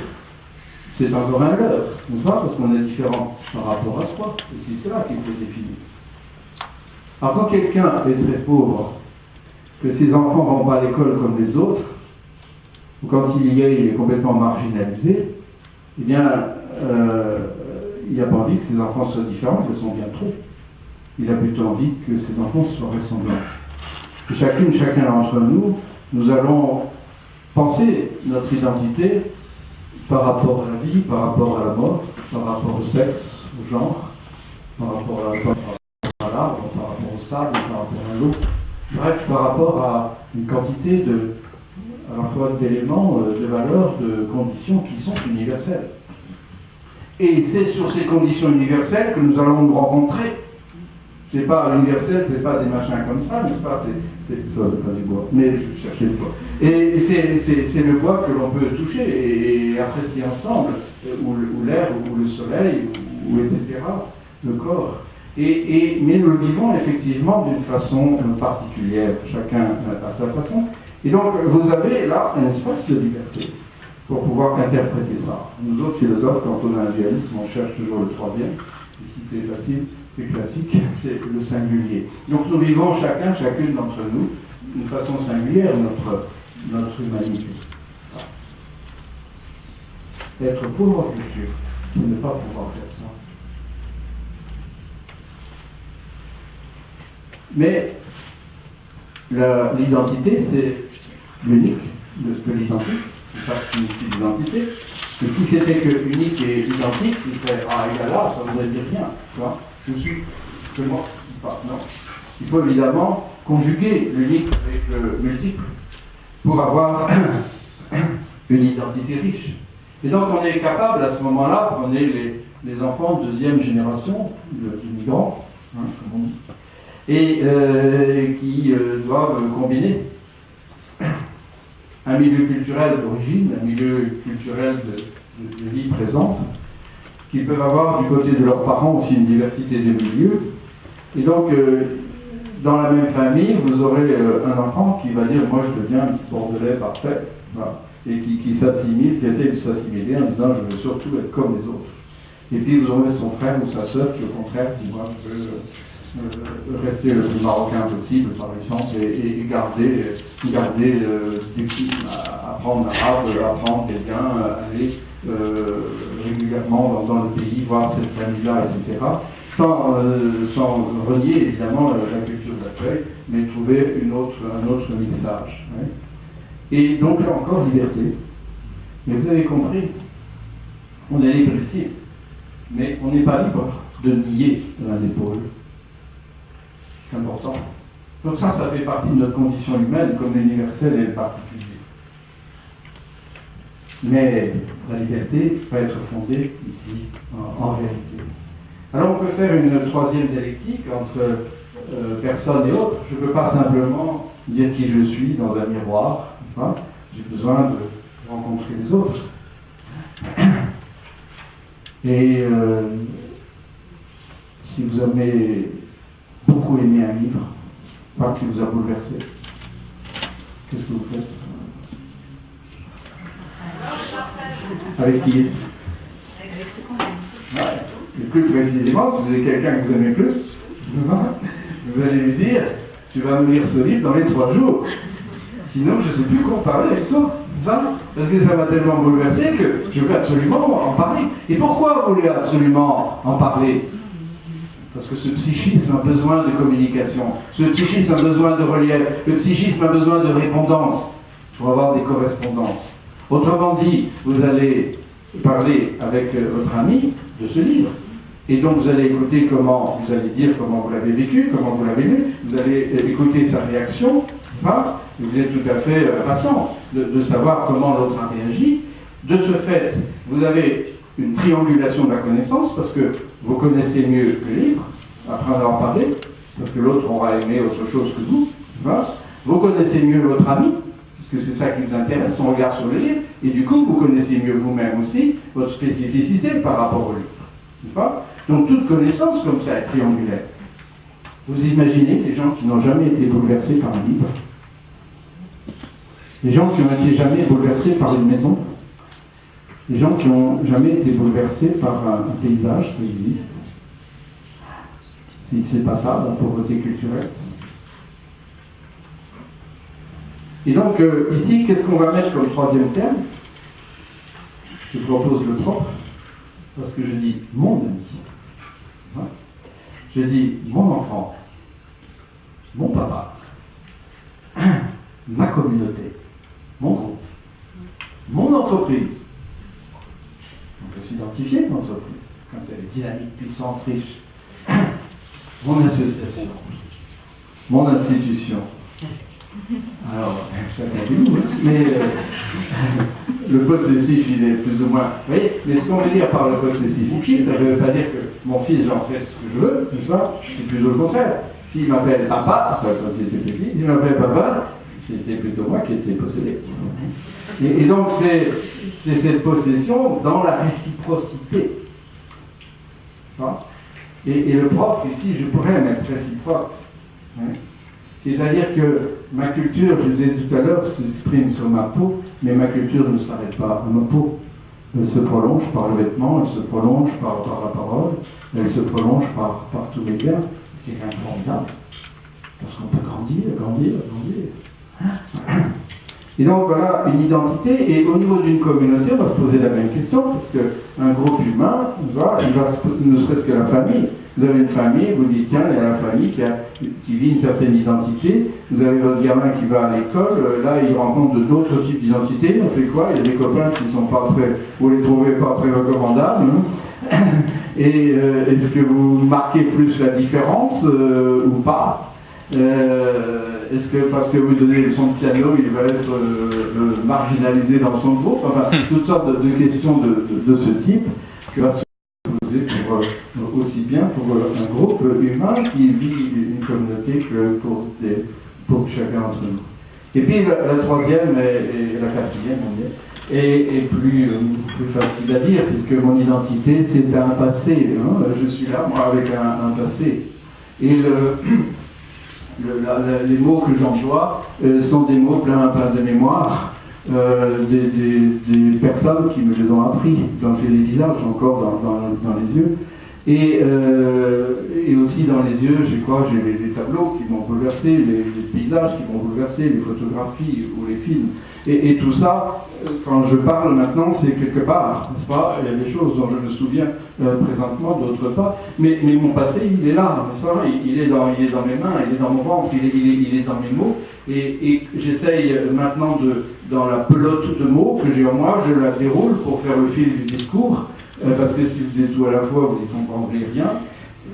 C'est encore un leurre, n'est-ce pas? Parce qu'on est différent par rapport à soi, et c'est cela qu'il faut définir. Alors, quand quelqu'un est très pauvre, que ses enfants ne vont pas à l'école comme les autres, ou quand il est complètement marginalisé, eh bien, il n'a pas envie que ses enfants soient différents, ils sont bien trop. Il a plutôt envie que ses enfants soient ressemblants. Et chacun d'entre nous, nous allons penser notre identité par rapport à la vie, par rapport à la mort, par rapport au sexe, au genre, par rapport à l'arbre, par rapport au sable, par rapport à l'eau. Bref, par rapport à une quantité à la fois d'éléments, de valeurs, de conditions qui sont universelles. Et c'est sur ces conditions universelles que nous allons nous rencontrer. C'est pas universel, c'est pas des machins comme ça, n'est-ce pas? Ça, c'est pas du bois. Mais je cherchais le bois. Et c'est le bois que l'on peut toucher et apprécier ensemble, ou l'air, ou le soleil, ou etc., le corps. Mais nous le vivons effectivement d'une façon particulière, chacun à sa façon. Et donc, vous avez là un espace de liberté pour pouvoir interpréter ça. Nous autres philosophes, quand on a un dualisme, on cherche toujours le troisième. Ici, c'est facile, c'est classique, c'est le singulier. Donc, nous vivons chacune d'entre nous, d'une façon singulière, notre humanité. Être pauvre en culture, c'est ne pas pouvoir faire ça. Mais l'identité, c'est l'unique de l'identique, c'est ça qui signifie l'identité. Et si c'était que unique et identique, ce serait égal à, ça ne voudrait dire rien. Tu vois, je suis, c'est moi, pas, non. Il faut évidemment conjuguer l'unique avec le multiple pour avoir une identité riche. Et donc on est capable à ce moment-là, on est les enfants de deuxième génération d'immigrants, comme on dit, et qui doivent combiner un milieu culturel d'origine, un milieu culturel de vie présente, qui peuvent avoir du côté de leurs parents aussi une diversité de milieux. Et donc, dans la même famille, vous aurez un enfant qui va dire « moi je deviens un petit bordelais parfait voilà. », et qui s'assimile, qui essaie de s'assimiler en disant « je veux surtout être comme les autres ». Et puis vous aurez son frère ou sa sœur qui au contraire dit « moi je veux rester le plus marocain possible, par exemple, et garder apprendre l'arabe, apprendre les biens, aller régulièrement dans le pays, voir cette famille-là, etc. Sans renier évidemment la culture d'accueil, mais trouver un autre mixage. Ouais. Et donc là encore, liberté. Mais vous avez compris, on est libre ici, mais on n'est pas libre de nier l'un des pôles. C'est important. Donc ça fait partie de notre condition humaine comme universelle et particulière. Mais la liberté va être fondée ici, en réalité. Alors on peut faire une troisième dialectique entre personne et autre. Je ne peux pas simplement dire qui je suis dans un miroir, n'est-ce pas? J'ai besoin de rencontrer les autres. Et si vous avez beaucoup aimé un livre, pas qu'il vous a bouleversé, Qu'est-ce que vous faites? Avec qui? Avec ce qu'on aime. Ouais. Et plus précisément, si vous avez quelqu'un que vous aimez plus, vous allez lui dire, tu vas me lire ce livre dans les 3 jours. Sinon, je ne sais plus quoi parler avec toi. Parce que ça m'a tellement bouleversé que je veux absolument en parler. Et pourquoi vous voulez absolument en parler? Parce que ce psychisme a besoin de communication. Ce psychisme a besoin de relief. Le psychisme a besoin de répondance pour avoir des correspondances. Autrement dit, vous allez parler avec votre ami de ce livre. Et donc vous allez écouter comment, vous allez dire comment vous l'avez vécu, comment vous l'avez lu, vous allez écouter sa réaction, vous êtes tout à fait patient de savoir comment l'autre a réagi. De ce fait, vous avez une triangulation de la connaissance, parce que vous connaissez mieux le livre, après en avoir parlé, parce que l'autre aura aimé autre chose que vous. Vous connaissez mieux votre ami, parce que c'est ça qui nous intéresse, son regard sur le livre, et du coup, vous connaissez mieux vous-même aussi votre spécificité par rapport au livre. N'est-ce pas? Donc toute connaissance comme ça est triangulaire. Vous imaginez les gens qui n'ont jamais été bouleversés par un livre, les gens qui n'ont été jamais bouleversés par une maison, les gens qui n'ont jamais été bouleversés par un paysage, ça existe. Si c'est pas ça, la pauvreté culturelle. Et donc ici, qu'est-ce qu'on va mettre comme troisième terme? Je propose le propre, parce que je dis mon ami. Je dis mon enfant, mon papa, ma communauté, mon groupe, mon entreprise. On peut s'identifier l'entreprise quand elle est dynamique, puissante, riche. Mon association, mon institution. Alors, chacun c'est nous, mais le possessif, il est plus ou moins. Vous voyez, mais ce qu'on veut dire par le possessif ici, ça ne veut pas dire que mon fils, j'en fais ce que je veux, n'est-ce pas? C'est plutôt le contraire. S'il m'appelle papa, quand il était petit, s'il m'appelle papa, c'était plutôt moi qui étais possédé. Et donc, c'est cette possession dans la réciprocité. Et le propre ici, je pourrais mettre réciproque. C'est-à-dire que ma culture, je disais tout à l'heure, s'exprime sur ma peau, mais ma culture ne s'arrête pas à ma peau. Elle se prolonge par le vêtement, elle se prolonge par la parole, elle se prolonge par tous les biens, ce qui est quand même formidable. Parce qu'on peut grandir. Et donc voilà une identité, et au niveau d'une communauté, on va se poser la même question, parce qu'un groupe humain, il va ne serait-ce que la famille. Vous avez une famille, vous dites tiens, il y a la famille qui vit une certaine identité, vous avez votre gamin qui va à l'école, là il rencontre d'autres types d'identités, on fait quoi? Il y a des copains qui sont pas très, vous les trouvez pas très recommandables, et est-ce que vous marquez plus la différence ou pas? Est-ce que parce que vous donnez le son de piano, il va être marginalisé dans son groupe? Enfin, toutes sortes de questions de ce type que va se poser aussi bien pour un groupe humain qui vit une communauté que pour chacun d'entre nous. Et puis la troisième et la quatrième, est plus facile à dire, puisque mon identité, c'est un passé. Je suis là, moi, avec un passé. Et les mots que j'emploie sont des mots pleins de mémoire, des personnes qui me les ont appris. J'ai les visages encore dans les yeux. Et aussi dans les yeux, j'ai les tableaux qui m'ont bouleversé, les paysages qui m'ont bouleversé, les photographies ou les films. Et tout ça, quand je parle maintenant, c'est quelque part, n'est-ce pas? Il y a des choses dont je me souviens présentement, d'autres pas. Mais mon passé, il est là, n'est-ce pas? Il est dans mes mains, il est dans mon ventre, il est dans mes mots. Et j'essaye maintenant, dans la pelote de mots que j'ai en moi, je la déroule pour faire le fil du discours. Parce que si vous dites tout à la fois, vous n'y comprendrez rien,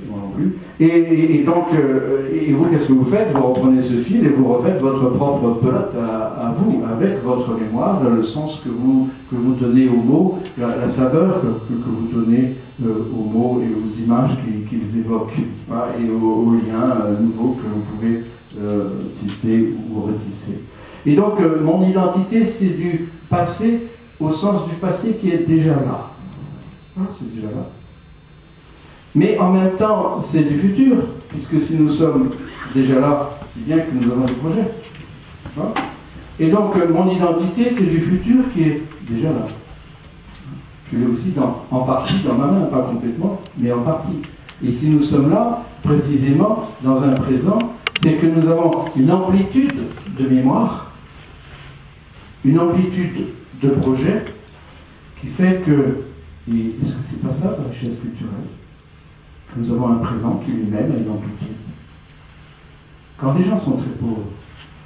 moi non plus. Et donc, vous, qu'est-ce que vous faites? Vous reprenez ce fil et vous refaites votre propre pelote à vous, avec votre mémoire, le sens que vous donnez aux mots, la saveur que vous donnez aux mots et aux images qu'ils évoquent, et aux liens nouveaux que vous pouvez tisser ou retisser. Et donc, mon identité, c'est du passé au sens du passé qui est déjà là. C'est déjà là. Mais en même temps, c'est du futur, puisque si nous sommes déjà là, c'est bien que nous avons des projets. Et donc, mon identité, c'est du futur qui est déjà là. Je l'ai aussi en partie dans ma main, pas complètement, mais en partie. Et si nous sommes là, précisément, dans un présent, c'est que nous avons une amplitude de mémoire, une amplitude de projet, qui fait que, et est-ce que c'est pas ça la richesse culturelle? Nous avons un présent qui lui-même a une amplitude. Quand les gens sont très pauvres,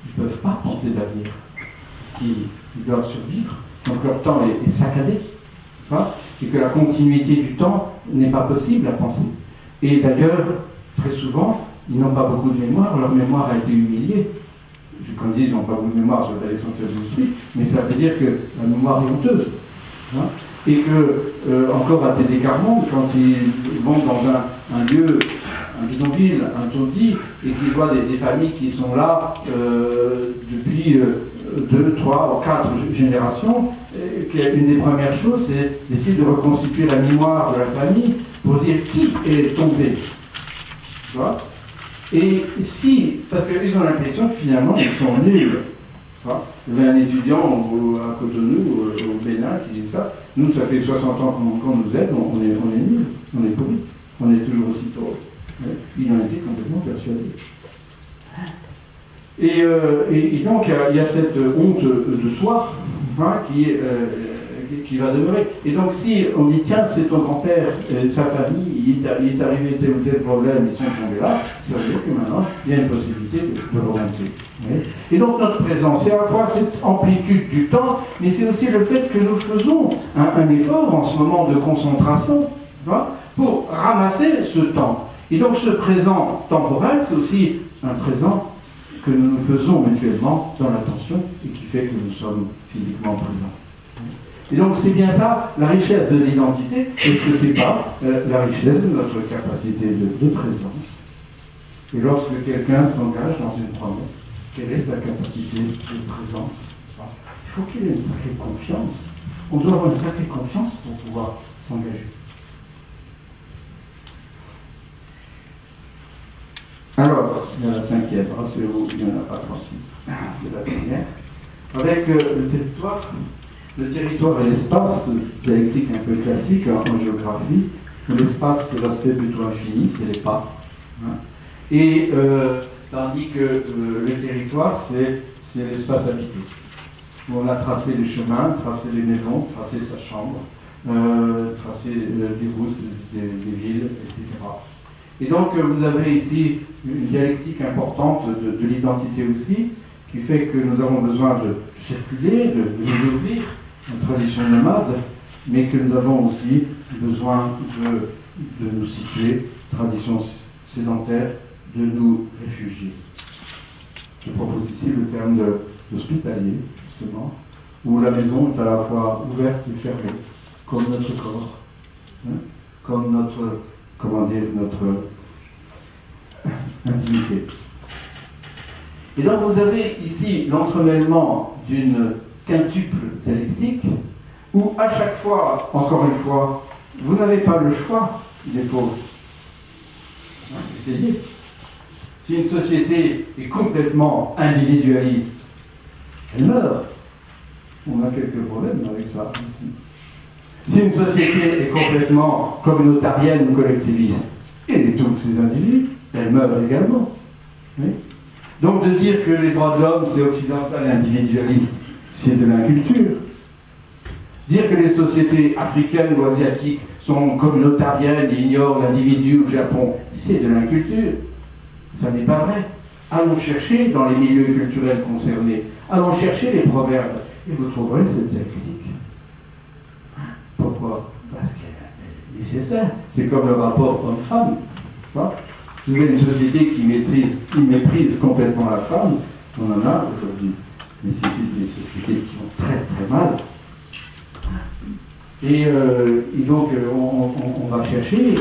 ils ne peuvent pas penser d'avenir, parce qu'ils doivent survivre, donc leur temps est saccadé, et que la continuité du temps n'est pas possible à penser. Et d'ailleurs, très souvent, ils n'ont pas beaucoup de mémoire, leur mémoire a été humiliée. Quand je dis qu'ils n'ont pas beaucoup de mémoire, ça veut dire qu'ils sont faits d'esprit, mais ça veut dire que la mémoire est honteuse. Et que, encore à Tédé Carmon, quand ils vont dans un lieu, un bidonville, un taudis, et qu'ils voient des familles qui sont là depuis 2, 3 ou 4 générations, une des premières choses, c'est d'essayer de reconstituer la mémoire de la famille pour dire qui est tombé. Tu vois? Et si, parce qu'ils ont l'impression que finalement ils sont nuls. Il y avait un étudiant à Cotonou, au Bénin, qui dit ça. Nous, ça fait 60 ans qu'on nous aide, on est nuls, on est pourris, on est toujours aussi pauvres. Il en était complètement persuadé. Et donc, il y a cette honte de soi qui va demeurer. Et donc, si on dit, tiens, c'est ton grand-père, sa famille, il est arrivé tel ou tel problème, ils sont tombés là, ça veut dire que maintenant, il y a une possibilité de remonter. Et donc, notre présence, c'est à la fois cette amplitude du temps, mais c'est aussi le fait que nous faisons un effort en ce moment de concentration pour ramasser ce temps. Et donc, ce présent temporel, c'est aussi un présent que nous nous faisons mutuellement dans l'attention et qui fait que nous sommes physiquement présents. Et donc c'est bien ça, la richesse de l'identité, est-ce que c'est pas la richesse de notre capacité de présence? Et lorsque quelqu'un s'engage dans une promesse, quelle est sa capacité de présence? Il faut qu'il ait une sacrée confiance. On doit avoir une sacrée confiance pour pouvoir s'engager. Alors, il y a la 5e, rassurez-vous, il n'y en a pas 36. C'est la première. Avec le territoire. Le territoire et l'espace, dialectique un peu classique en géographie. L'espace, c'est l'aspect plutôt infini, c'est les pas. Et tandis que le territoire, c'est l'espace habité. Où on a tracé les chemins, tracé les maisons, tracé sa chambre, tracé des routes, des villes, etc. Et donc, vous avez ici une dialectique importante de l'identité aussi, qui fait que nous avons besoin de circuler, de nous ouvrir, une tradition nomade, mais que nous avons aussi besoin de nous situer, tradition sédentaire, de nous réfugier. Je propose ici le terme d'hospitalier, justement, où la maison est à la fois ouverte et fermée, comme notre corps, comme notre intimité. Et donc vous avez ici l'entremêlement d'une quintuple dialectique, où à chaque fois, encore une fois, vous n'avez pas le choix des pauvres. Essayez. Si une société est complètement individualiste, elle meurt. On a quelques problèmes avec ça ici. Si une société est complètement communautarienne ou collectiviste, elle étouffe ses individus, elle meurt également. Oui. Donc de dire que les droits de l'homme c'est occidental et individualiste, c'est de l'inculture. Dire que les sociétés africaines ou asiatiques sont communautariennes et ignorent l'individu au Japon, c'est de l'inculture. Ça n'est pas vrai. Allons chercher dans les milieux culturels concernés, allons chercher les proverbes, et vous trouverez cette dialectique. Pourquoi? Parce qu'elle est nécessaire. C'est comme le rapport homme-femme. Vous avez une société qui méprise complètement la femme, on en a aujourd'hui. Mais c'est des sociétés qui vont très très mal. Et donc on va chercher,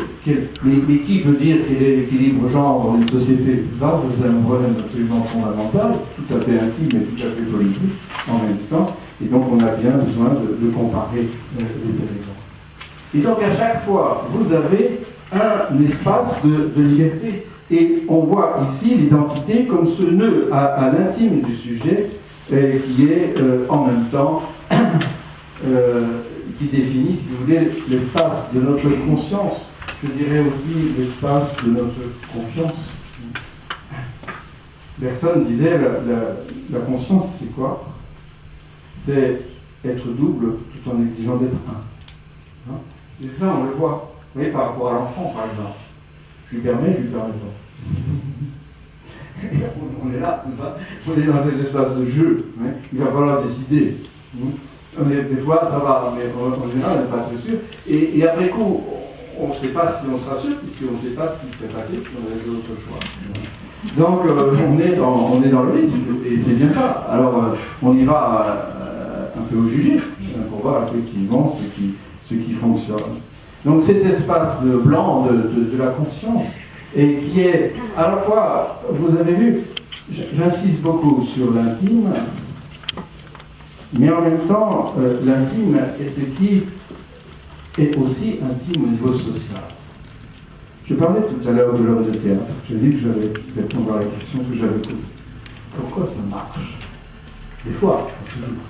mais qui peut dire quel est l'équilibre genre dans une société? Là, c'est un problème absolument fondamental, tout à fait intime et tout à fait politique en même temps, et donc on a bien besoin de comparer les éléments. Et donc à chaque fois, vous avez un espace de liberté. Et on voit ici l'identité comme ce nœud à l'intime du sujet, et qui est en même temps qui définit, si vous voulez, l'espace de notre conscience, je dirais aussi l'espace de notre confiance. Bergson disait la conscience, c'est quoi? C'est être double tout en exigeant d'être un. Hein? Et ça, on le voit. Vous voyez, par rapport à l'enfant, par exemple. Je lui permets pas. On est là, on est dans cet espace de jeu. Hein? Il va falloir décider. Des fois, ça va, mais en général, on n'est pas très sûr. Et après coup, on ne sait pas si on sera sûr, puisqu'on ne sait pas ce qui serait passé si on avait d'autres choix. Donc, on est dans le risque, et c'est bien ça. Alors, on y va un peu au jugé, pour voir effectivement ce qui fonctionne. Donc, cet espace blanc de la conscience, et qui est à la fois, vous avez vu, j'insiste beaucoup sur l'intime, mais en même temps, l'intime est ce qui est aussi intime au niveau social. Je parlais tout à l'heure de l'homme de théâtre. J'ai dit que j'allais répondre à la question que j'avais posée. Pourquoi ça marche? Des fois, pas toujours.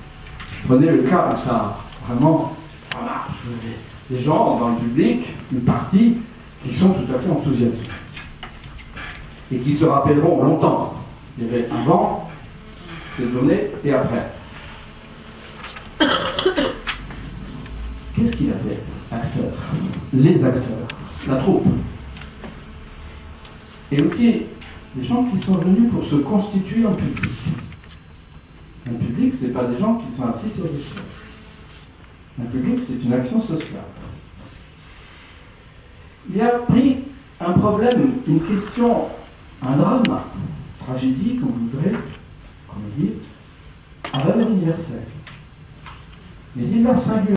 Prenez le cas où ça, vraiment, ça marche. Vous avez des gens dans le public, une partie, qui sont tout à fait enthousiasmés. Et qui se rappelleront longtemps. Il y avait avant cette journée et après. Qu'est-ce qu'il avait, acteurs? Les acteurs, la troupe. Et aussi des gens qui sont venus pour se constituer en public. Un public, ce n'est pas des gens qui sont assis sur des chaises. Un public, c'est une action sociale. Il a pris un problème, une question, un drame, tragédie, comme vous voudrez, comme on dit, à valeur universelle. Mais il l'a singulièrement